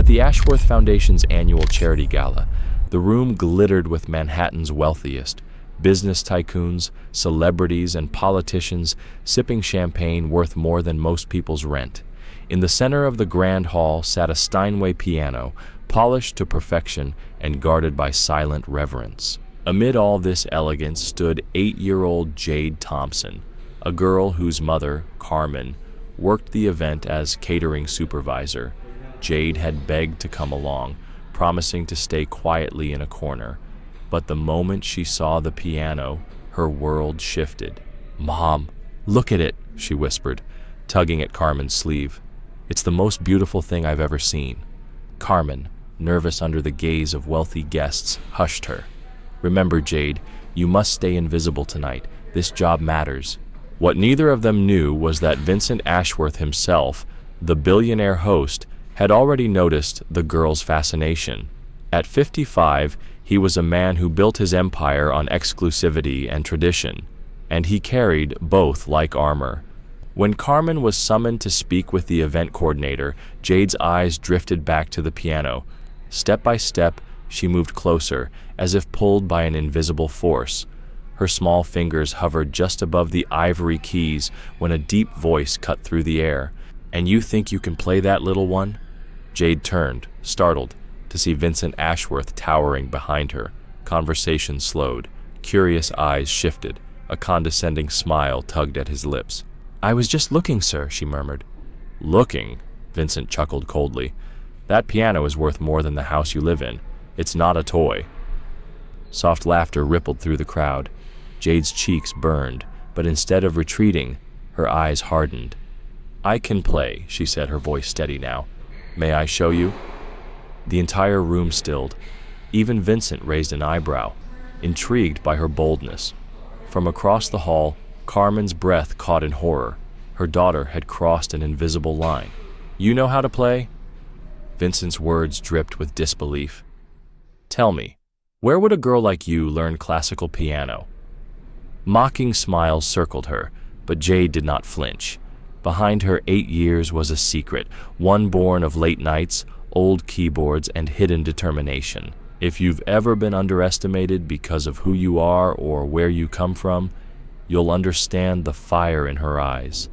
the Ashworth Foundation's annual charity gala, the room glittered with Manhattan's wealthiest, business tycoons, celebrities, and politicians sipping champagne worth more than most people's rent. In the center of the grand hall sat a Steinway piano, polished to perfection and guarded by silent reverence. Amid all this elegance stood 8-year-old Jade Thompson, a girl whose mother, Carmen, worked the event as catering supervisor. Jade had begged to come along, promising to stay quietly in a corner. But the moment she saw the piano, her world shifted. "Mom, look at it," she whispered, tugging at Carmen's sleeve. "It's the most beautiful thing I've ever seen." Carmen, nervous under the gaze of wealthy guests, hushed her. "Remember, Jade, you must stay invisible tonight. This job matters." What neither of them knew was that Vincent Ashworth himself, the billionaire host, had already noticed the girl's fascination. At 55, he was a man who built his empire on exclusivity and tradition, and he carried both like armor. When Carmen was summoned to speak with the event coordinator, Jade's eyes drifted back to the piano. Step by step, she moved closer, as if pulled by an invisible force. Her small fingers hovered just above the ivory keys when a deep voice cut through the air. "And you think you can play that, little one?" Jade turned, startled, to see Vincent Ashworth towering behind her. Conversation slowed. Curious eyes shifted. A condescending smile tugged at his lips. "I was just looking, sir," she murmured. "Looking?" Vincent chuckled coldly. "That piano is worth more than the house you live in. It's not a toy." Soft laughter rippled through the crowd. Jade's cheeks burned, but instead of retreating, her eyes hardened. "I can play," she said, her voice steady now. "May I show you?" The entire room stilled. Even Vincent raised an eyebrow, intrigued by her boldness. From across the hall, Carmen's breath caught in horror. Her daughter had crossed an invisible line. "You know how to play?" Vincent's words dripped with disbelief. "Tell me, where would a girl like you learn classical piano?" Mocking smiles circled her, but Jade did not flinch. Behind her 8 years was a secret, one born of late nights, old keyboards, and hidden determination. If you've ever been underestimated because of who you are or where you come from, you'll understand the fire in her eyes.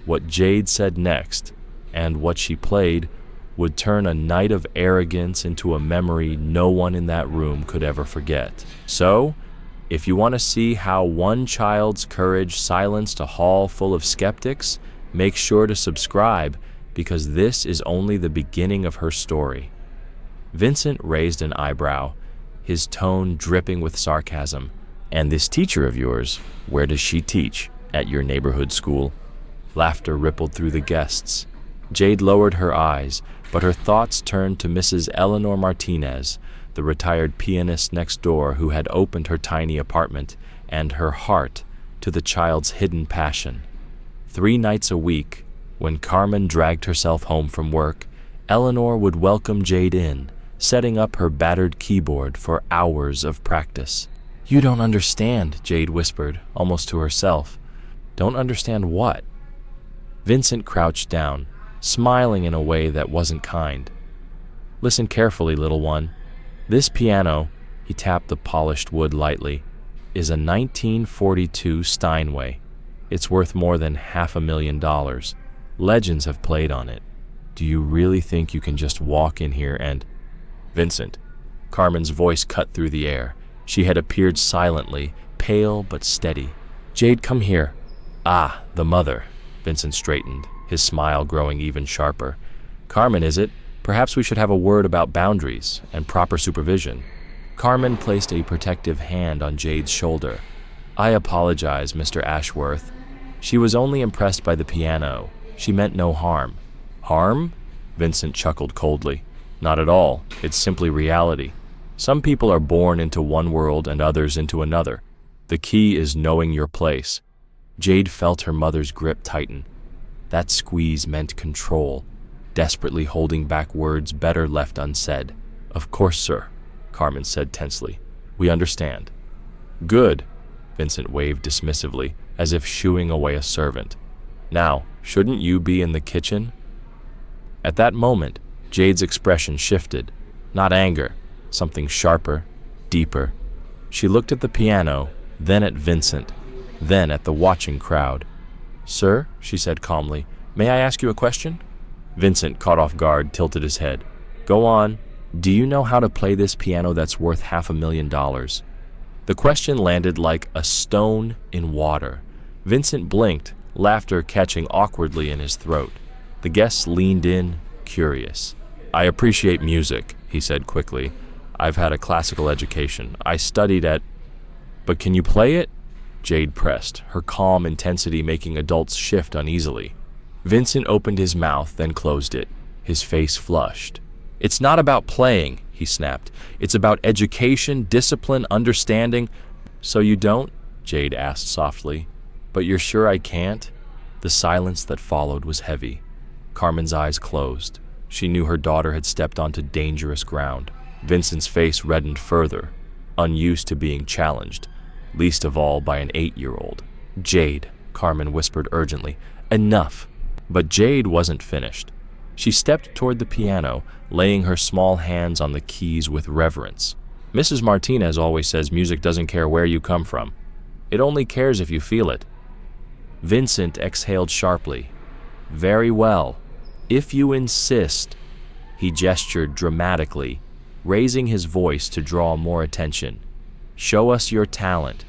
What Jade said next, and what she played, would turn a night of arrogance into a memory no one in that room could ever forget. So, if you want to see how one child's courage silenced a hall full of skeptics, make sure to subscribe, because this is only the beginning of her story. Vincent raised an eyebrow, his tone dripping with sarcasm. "And this teacher of yours, where does she teach? At your neighborhood school?" Laughter rippled through the guests. Jade lowered her eyes, but her thoughts turned to Mrs. Eleanor Martinez, the retired pianist next door who had opened her tiny apartment, and her heart to the child's hidden passion. 3 nights a week, when Carmen dragged herself home from work, Eleanor would welcome Jade in, setting up her battered keyboard for hours of practice. "You don't understand," Jade whispered, almost to herself. "Don't understand what?" Vincent crouched down, smiling in a way that wasn't kind. "Listen carefully, little one. This piano," he tapped the polished wood lightly, "is a 1942 Steinway. It's worth more than $500,000. Legends have played on it. Do you really think you can just walk in here and—" "Vincent." Carmen's voice cut through the air. She had appeared silently, pale but steady. "Jade, come here." "Ah, the mother." Vincent straightened, his smile growing even sharper. "Carmen, is it? Perhaps we should have a word about boundaries and proper supervision." Carmen placed a protective hand on Jade's shoulder. "I apologize, Mr. Ashworth. She was only impressed by the piano. She meant no harm." "Harm?" Vincent chuckled coldly. "Not at all. It's simply reality. Some people are born into one world and others into another. The key is knowing your place." Jade felt her mother's grip tighten. That squeeze meant control, desperately holding back words better left unsaid. "Of course, sir," Carmen said tensely. "We understand." "Good," Vincent waved dismissively, as if shooing away a servant. "Now, shouldn't you be in the kitchen?" At that moment, Jade's expression shifted. Not anger, something sharper, deeper. She looked at the piano, then at Vincent, then at the watching crowd. "Sir," she said calmly, "may I ask you a question?" Vincent, caught off guard, tilted his head. "Go on. Do you know how to play this piano that's worth $500,000? The question landed like a stone in water. Vincent blinked, laughter catching awkwardly in his throat. The guests leaned in, curious. "I appreciate music," he said quickly. "I've had a classical education. I studied at—" "But can you play it?" Jade pressed, her calm intensity making adults shift uneasily. Vincent opened his mouth, then closed it. His face flushed. "It's not about playing," he snapped. "It's about education, discipline, understanding." "So you don't?" Jade asked softly. "But you're sure I can't?" The silence that followed was heavy. Carmen's eyes closed. She knew her daughter had stepped onto dangerous ground. Vincent's face reddened further, unused to being challenged, least of all by an 8-year-old. "Jade," Carmen whispered urgently, "enough." But Jade wasn't finished. She stepped toward the piano, laying her small hands on the keys with reverence. "Mrs. Martinez always says music doesn't care where you come from. It only cares if you feel it." Vincent exhaled sharply. "Very well. If you insist." He gestured dramatically, raising his voice to draw more attention. "Show us your talent.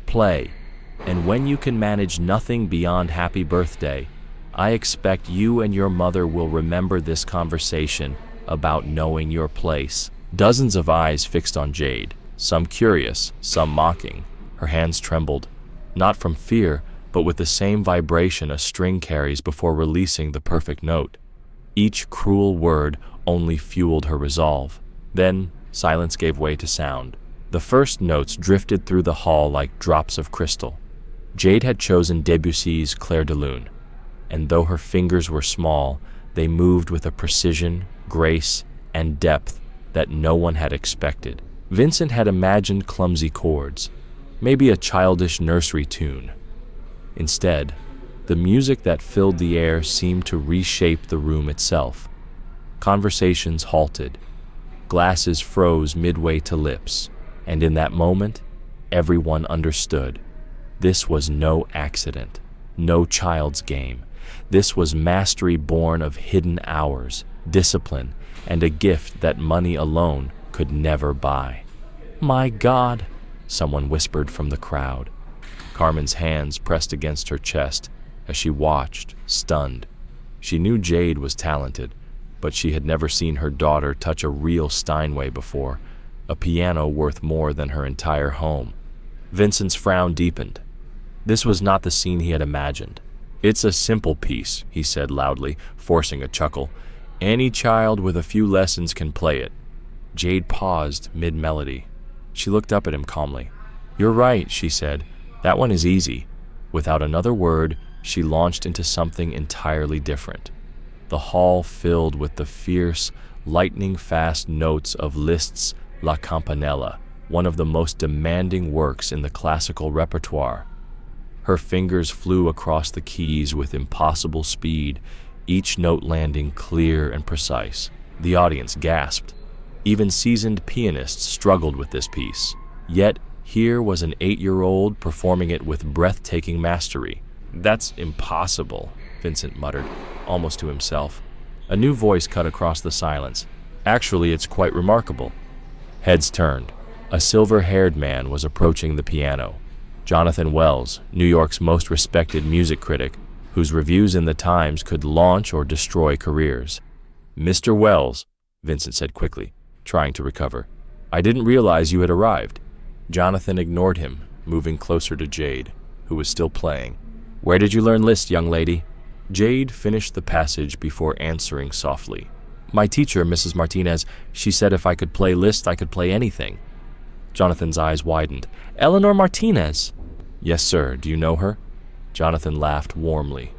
Play. And when you can manage nothing beyond happy birthday, I expect you and your mother will remember this conversation about knowing your place." Dozens of eyes fixed on Jade, some curious, some mocking. Her hands trembled, not from fear, but with the same vibration a string carries before releasing the perfect note. Each cruel word only fueled her resolve. Then silence gave way to sound. The first notes drifted through the hall like drops of crystal. Jade had chosen Debussy's Clair de Lune, and though her fingers were small, they moved with a precision, grace, and depth that no one had expected. Vincent had imagined clumsy chords, maybe a childish nursery tune. Instead, the music that filled the air seemed to reshape the room itself. Conversations halted. Glasses froze midway to lips, and in that moment, everyone understood. This was no accident, no child's game. This was mastery born of hidden hours, discipline, and a gift that money alone could never buy. "My God," someone whispered from the crowd. Carmen's hands pressed against her chest as she watched, stunned. She knew Jade was talented, but she had never seen her daughter touch a real Steinway before, a piano worth more than her entire home. Vincent's frown deepened. This was not the scene he had imagined. "It's a simple piece," he said loudly, forcing a chuckle. "Any child with a few lessons can play it." Jade paused mid-melody. She looked up at him calmly. "You're right," she said. "That one is easy." Without another word, she launched into something entirely different. The hall filled with the fierce, lightning-fast notes of Liszt's La Campanella, one of the most demanding works in the classical repertoire. Her fingers flew across the keys with impossible speed, each note landing clear and precise. The audience gasped. Even seasoned pianists struggled with this piece. Yet, here was an 8-year-old performing it with breathtaking mastery. "That's impossible," Vincent muttered, almost to himself. A new voice cut across the silence. "Actually, it's quite remarkable." Heads turned. A silver-haired man was approaching the piano. Jonathan Wells, New York's most respected music critic, whose reviews in the Times could launch or destroy careers. "Mr. Wells," Vincent said quickly, trying to recover, "I didn't realize you had arrived." Jonathan ignored him, moving closer to Jade, who was still playing. "Where did you learn Liszt, young lady?" Jade finished the passage before answering softly. "My teacher, Mrs. Martinez, she said if I could play Liszt, I could play anything." Jonathan's eyes widened. "Eleanor Martinez?" "Yes, sir. Do you know her?" Jonathan laughed warmly.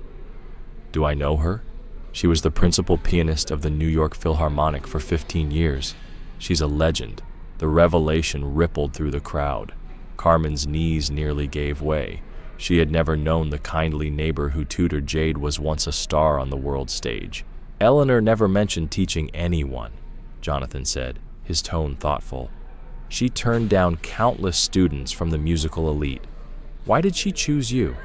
"Do I know her? She was the principal pianist of the New York Philharmonic for 15 years. She's a legend." The revelation rippled through the crowd. Carmen's knees nearly gave way. She had never known the kindly neighbor who tutored Jade was once a star on the world stage. Eleanor never mentioned teaching anyone, Jonathan said, his tone thoughtful. She turned down countless students from the musical elite. Why did she choose you?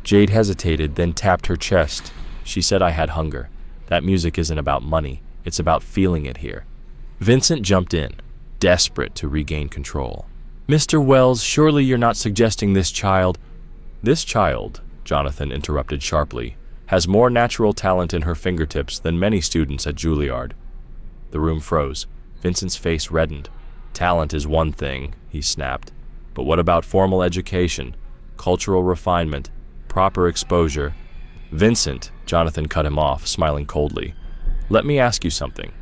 Jade hesitated, then tapped her chest. She said I had hunger. That music isn't about money. It's about feeling it here. Vincent jumped in, desperate to regain control. Mr. Wells, surely you're not suggesting this child— This child, Jonathan interrupted sharply, has more natural talent in her fingertips than many students at Juilliard. The room froze. Vincent's face reddened. Talent is one thing, he snapped. But what about formal education, cultural refinement, proper exposure? Vincent, Jonathan cut him off, smiling coldly. Let me ask you something.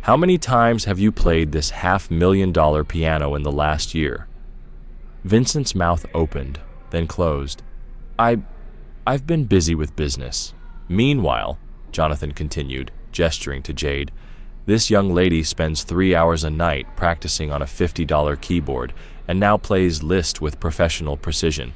How many times have you played this $500,000 piano in the last year? Vincent's mouth opened, then closed. I've been busy with business. Meanwhile, Jonathan continued, gesturing to Jade, this young lady spends 3 hours a night practicing on a $50 keyboard and now plays Liszt with professional precision.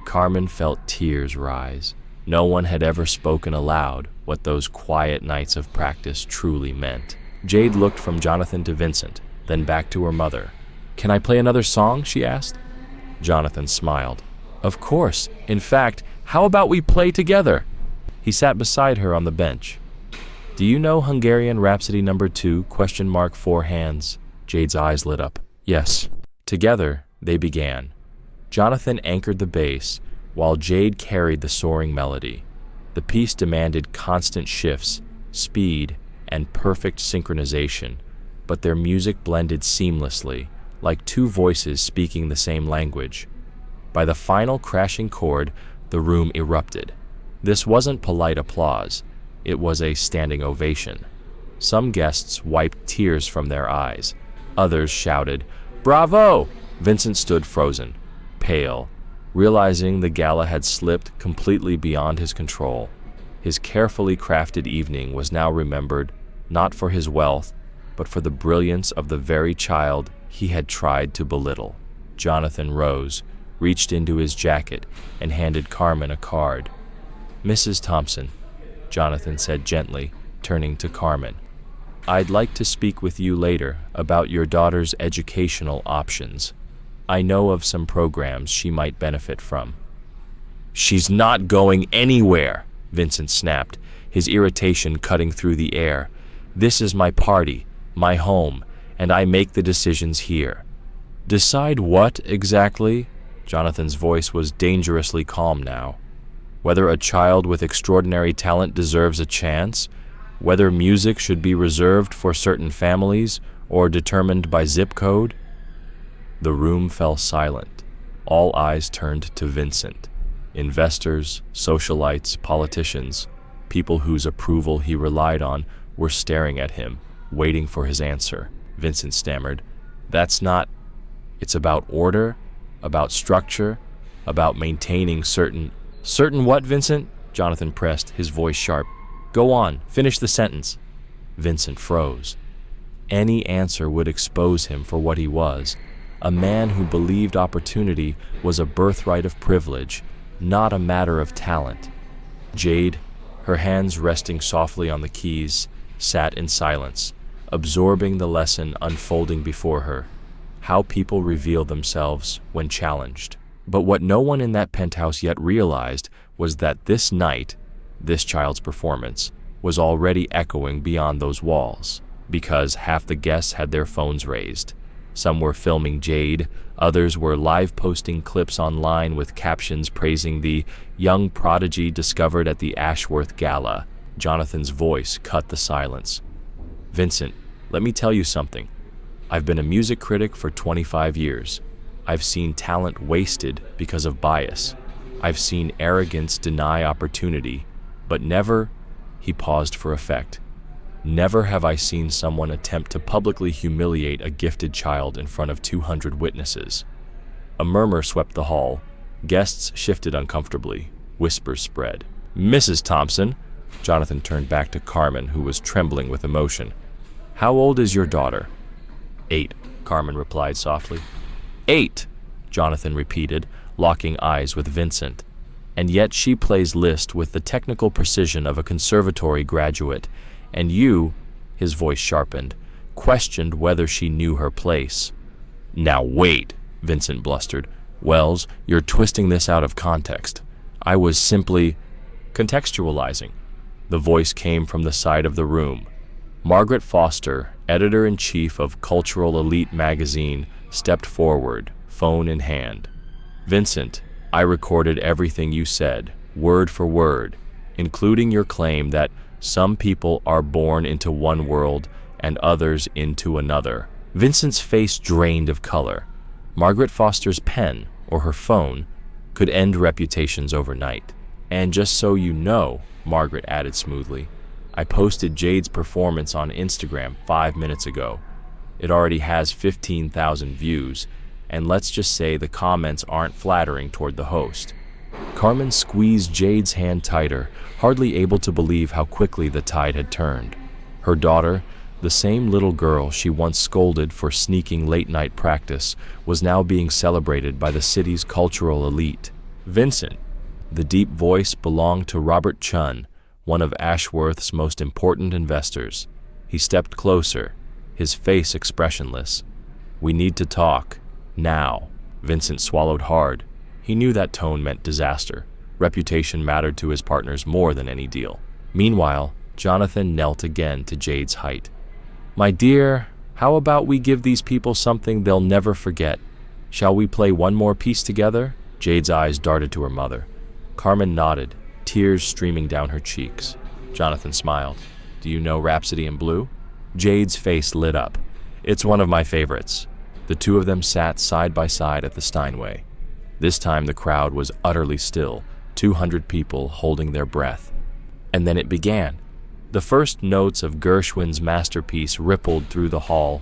Carmen felt tears rise. No one had ever spoken aloud what those quiet nights of practice truly meant. Jade looked from Jonathan to Vincent, then back to her mother. Can I play another song? She asked. Jonathan smiled. Of course. In fact, how about we play together? He sat beside her on the bench. Do you know Hungarian Rhapsody No. 2, ? Four hands. Jade's eyes lit up. Yes. Together, they began. Jonathan anchored the bass, while Jade carried the soaring melody. The piece demanded constant shifts, speed, and perfect synchronization, but their music blended seamlessly, like two voices speaking the same language. By the final crashing chord, the room erupted. This wasn't polite applause. It was a standing ovation. Some guests wiped tears from their eyes. Others shouted, "Bravo!" Vincent stood frozen, pale, realizing the gala had slipped completely beyond his control. His carefully crafted evening was now remembered not for his wealth, but for the brilliance of the very child he had tried to belittle. Jonathan rose, reached into his jacket, and handed Carmen a card. Mrs. Thompson, Jonathan said gently, turning to Carmen. I'd like to speak with you later about your daughter's educational options. I know of some programs she might benefit from. She's not going anywhere, Vincent snapped, his irritation cutting through the air. This is my party, my home, and I make the decisions here. Decide what exactly? Jonathan's voice was dangerously calm now. Whether a child with extraordinary talent deserves a chance, whether music should be reserved for certain families or determined by zip code? The room fell silent. All eyes turned to Vincent. Investors, socialites, politicians, people whose approval he relied on were staring at him, waiting for his answer. Vincent stammered, That's not— It's about order, about structure, about maintaining certain— Certain what, Vincent? Jonathan pressed, his voice sharp. Go on, finish the sentence. Vincent froze. Any answer would expose him for what he was, a man who believed opportunity was a birthright of privilege, not a matter of talent. Jade, her hands resting softly on the keys, sat in silence, absorbing the lesson unfolding before her, how people reveal themselves when challenged. But what no one in that penthouse yet realized was that this night, this child's performance, was already echoing beyond those walls, because half the guests had their phones raised. Some were filming Jade, others were live posting clips online with captions praising the young prodigy discovered at the Ashworth Gala. Jonathan's voice cut the silence. Vincent, let me tell you something. I've been a music critic for 25 years. I've seen talent wasted because of bias. I've seen arrogance deny opportunity, but never— He paused for effect. Never have I seen someone attempt to publicly humiliate a gifted child in front of 200 witnesses. A murmur swept the hall. Guests shifted uncomfortably. Whispers spread. Mrs. Thompson, Jonathan turned back to Carmen, who was trembling with emotion. How old is your daughter? 8, Carmen replied softly. 8, Jonathan repeated, locking eyes with Vincent. And yet she plays Liszt with the technical precision of a conservatory graduate, And you, his voice sharpened, questioned whether she knew her place. Now wait, Vincent blustered. Wells, you're twisting this out of context. I was simply contextualizing. The voice came from the side of the room. Margaret Foster, editor-in-chief of Cultural Elite magazine, stepped forward, phone in hand. Vincent, I recorded everything you said, word for word, including your claim that some people are born into one world and others into another. Vincent's face drained of color. Margaret Foster's pen, or her phone, could end reputations overnight. And just so you know, Margaret added smoothly, I posted Jade's performance on Instagram 5 minutes ago. It already has 15,000 views, and let's just say the comments aren't flattering toward the host. Carmen squeezed Jade's hand tighter, hardly able to believe how quickly the tide had turned. Her daughter, the same little girl she once scolded for sneaking late-night practice, was now being celebrated by the city's cultural elite. Vincent, the deep voice belonged to Robert Chun, one of Ashworth's most important investors. He stepped closer, his face expressionless. We need to talk. Now. Vincent swallowed hard. He knew that tone meant disaster. Reputation mattered to his partners more than any deal. Meanwhile, Jonathan knelt again to Jade's height. My dear, how about we give these people something they'll never forget? Shall we play one more piece together? Jade's eyes darted to her mother. Carmen nodded, tears streaming down her cheeks. Jonathan smiled. Do you know Rhapsody in Blue? Jade's face lit up. It's one of my favorites. The two of them sat side by side at the Steinway. This time the crowd was utterly still, 200 people holding their breath. And then it began. The first notes of Gershwin's masterpiece rippled through the hall.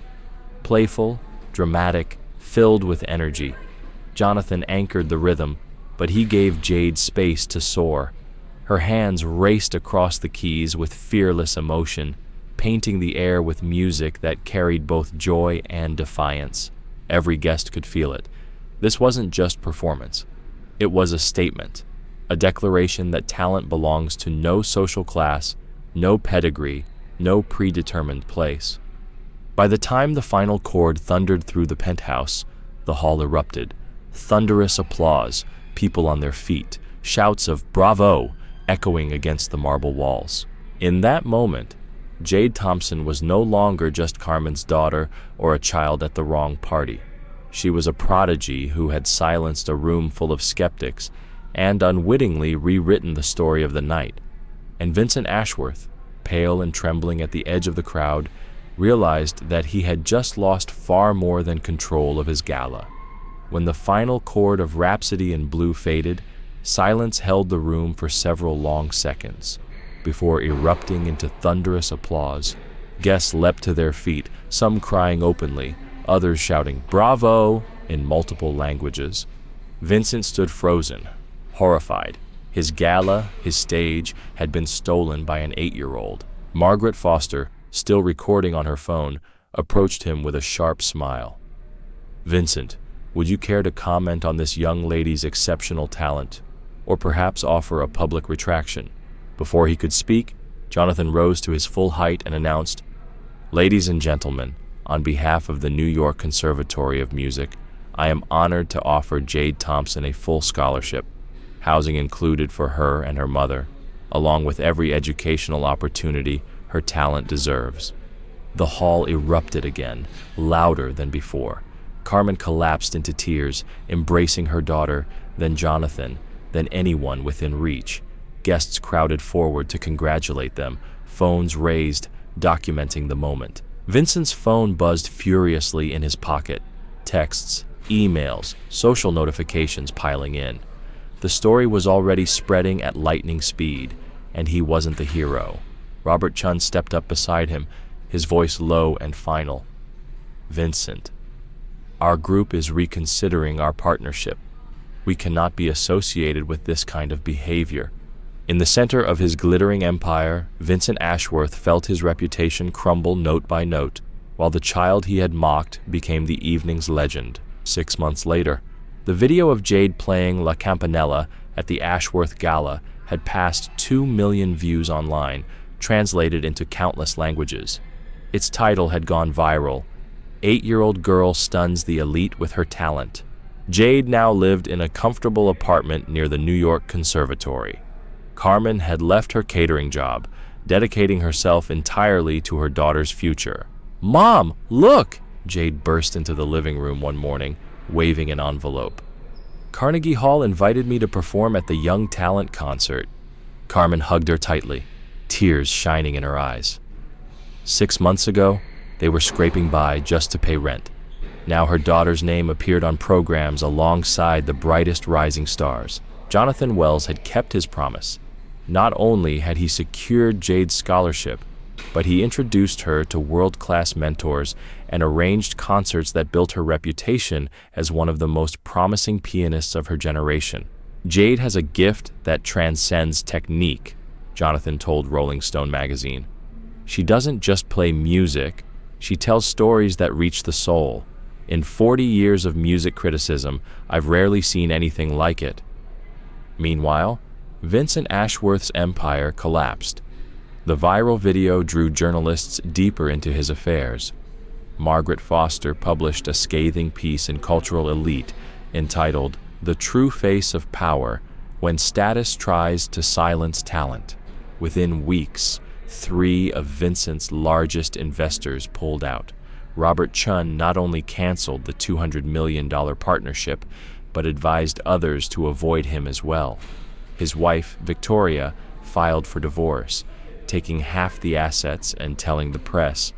Playful, dramatic, filled with energy. Jonathan anchored the rhythm, but he gave Jade space to soar. Her hands raced across the keys with fearless emotion, painting the air with music that carried both joy and defiance. Every guest could feel it. This wasn't just performance. It was a statement, a declaration that talent belongs to no social class, no pedigree, no predetermined place. By the time the final chord thundered through the penthouse, the hall erupted. Thunderous applause, people on their feet, shouts of "Bravo!" echoing against the marble walls. In that moment, Jade Thompson was no longer just Carmen's daughter or a child at the wrong party. She was a prodigy who had silenced a room full of skeptics and unwittingly rewritten the story of the night. And Vincent Ashworth, pale and trembling at the edge of the crowd, realized that he had just lost far more than control of his gala. When the final chord of Rhapsody in Blue faded, silence held the room for several long seconds. Before erupting into thunderous applause, guests leapt to their feet, some crying openly, others shouting "Bravo!" in multiple languages. Vincent stood frozen, horrified. His gala, his stage, had been stolen by an 8-year-old. Margaret Foster, still recording on her phone, approached him with a sharp smile. Vincent, would you care to comment on this young lady's exceptional talent, or perhaps offer a public retraction? Before he could speak, Jonathan rose to his full height and announced, Ladies and gentlemen, on behalf of the New York Conservatory of Music, I am honored to offer Jade Thompson a full scholarship, housing included for her and her mother, along with every educational opportunity her talent deserves. The hall erupted again, louder than before. Carmen collapsed into tears, embracing her daughter, then Jonathan, then anyone within reach. Guests crowded forward to congratulate them, phones raised, documenting the moment. Vincent's phone buzzed furiously in his pocket. Texts, emails, social notifications piling in. The story was already spreading at lightning speed, and he wasn't the hero. Robert Chun stepped up beside him, his voice low and final. Vincent, our group is reconsidering our partnership. We cannot be associated with this kind of behavior. In the center of his glittering empire, Vincent Ashworth felt his reputation crumble note by note, while the child he had mocked became the evening's legend. 6 months later, the video of Jade playing La Campanella at the Ashworth Gala had passed 2 million views online, translated into countless languages. Its title had gone viral. 8-year-old girl stuns the elite with her talent. Jade now lived in a comfortable apartment near the New York Conservatory. Carmen had left her catering job, dedicating herself entirely to her daughter's future. "Mom, look!" Jade burst into the living room one morning, waving an envelope. "Carnegie Hall invited me to perform at the Young Talent concert." Carmen hugged her tightly, tears shining in her eyes. 6 months ago, they were scraping by just to pay rent. Now her daughter's name appeared on programs alongside the brightest rising stars. Jonathan Wells had kept his promise. Not only had he secured Jade's scholarship, but he introduced her to world-class mentors and arranged concerts that built her reputation as one of the most promising pianists of her generation. "Jade has a gift that transcends technique," Jonathan told Rolling Stone magazine. "She doesn't just play music, she tells stories that reach the soul. In 40 years of music criticism, I've rarely seen anything like it." Meanwhile, Vincent Ashworth's empire collapsed. The viral video drew journalists deeper into his affairs. Margaret Foster published a scathing piece in Cultural Elite entitled "The True Face of Power When Status Tries to Silence Talent." Within weeks, 3 of Vincent's largest investors pulled out. Robert Chun not only canceled the $200 million partnership, but advised others to avoid him as well. His wife, Victoria, filed for divorce, taking half the assets and telling the press,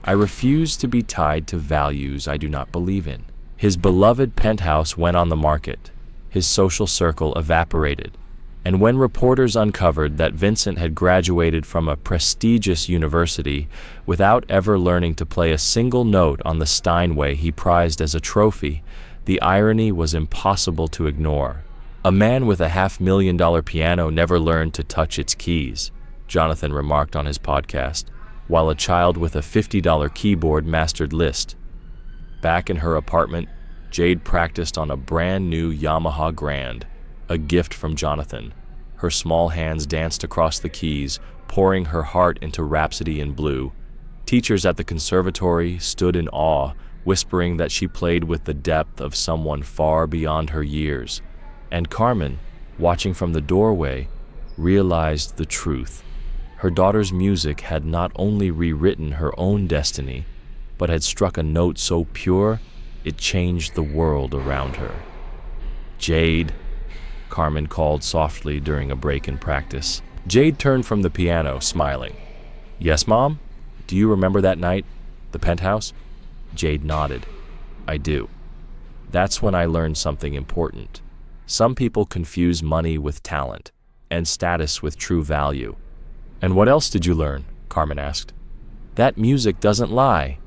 "I refuse to be tied to values I do not believe in." His beloved penthouse went on the market. His social circle evaporated. And when reporters uncovered that Vincent had graduated from a prestigious university without ever learning to play a single note on the Steinway he prized as a trophy, the irony was impossible to ignore. "A man with a $500,000 piano never learned to touch its keys," Jonathan remarked on his podcast, while a child with a $50 keyboard mastered Liszt. Back in her apartment, Jade practiced on a brand new Yamaha Grand, a gift from Jonathan. Her small hands danced across the keys, pouring her heart into Rhapsody in Blue. Teachers at the conservatory stood in awe, whispering that she played with the depth of someone far beyond her years. And Carmen, watching from the doorway, realized the truth. Her daughter's music had not only rewritten her own destiny, but had struck a note so pure it changed the world around her. "Jade," Carmen called softly during a break in practice. Jade turned from the piano, smiling. "Yes, Mom? Do you remember that night? The penthouse?" Jade nodded. "I do. That's when I learned something important. Some people confuse money with talent, and status with true value." "And what else did you learn?" Carmen asked. "That music doesn't lie,"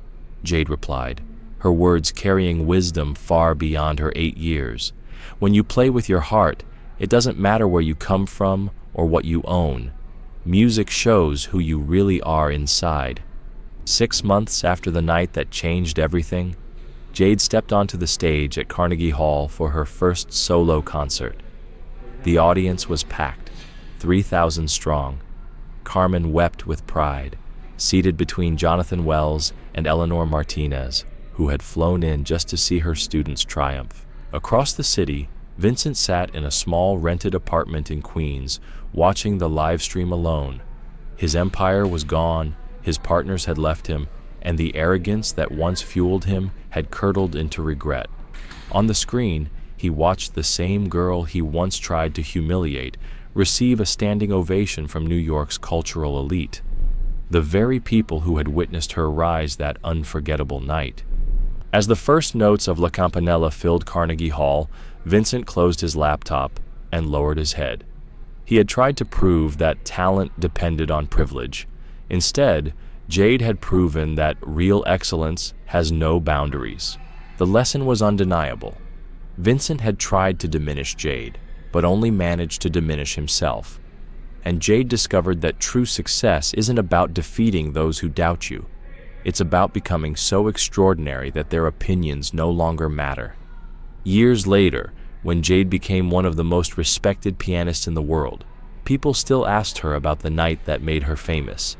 Jade replied, her words carrying wisdom far beyond her 8 years. "When you play with your heart, it doesn't matter where you come from or what you own. Music shows who you really are inside." 6 months after the night that changed everything, Jade stepped onto the stage at Carnegie Hall for her first solo concert. The audience was packed, 3,000 strong. Carmen wept with pride, seated between Jonathan Wells and Eleanor Martinez, who had flown in just to see her students triumph. Across the city, Vincent sat in a small rented apartment in Queens, watching the live stream alone. His empire was gone, his partners had left him, and the arrogance that once fueled him had curdled into regret. On the screen, he watched the same girl he once tried to humiliate receive a standing ovation from New York's cultural elite, the very people who had witnessed her rise that unforgettable night. As the first notes of La Campanella filled Carnegie Hall, Vincent closed his laptop and lowered his head. He had tried to prove that talent depended on privilege. Instead, Jade had proven that real excellence has no boundaries. The lesson was undeniable. Vincent had tried to diminish Jade, but only managed to diminish himself. And Jade discovered that true success isn't about defeating those who doubt you. It's about becoming so extraordinary that their opinions no longer matter. Years later, when Jade became one of the most respected pianists in the world, People still asked her about the night that made her famous.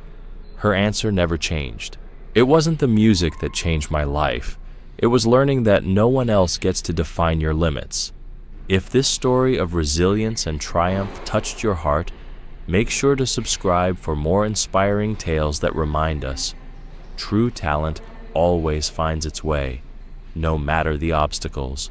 Her answer never changed. It wasn't the music that changed my life. It was learning that no one else gets to define your limits. If this story of resilience and triumph touched your heart, make sure to subscribe for more inspiring tales that remind us true talent always finds its way, no matter the obstacles.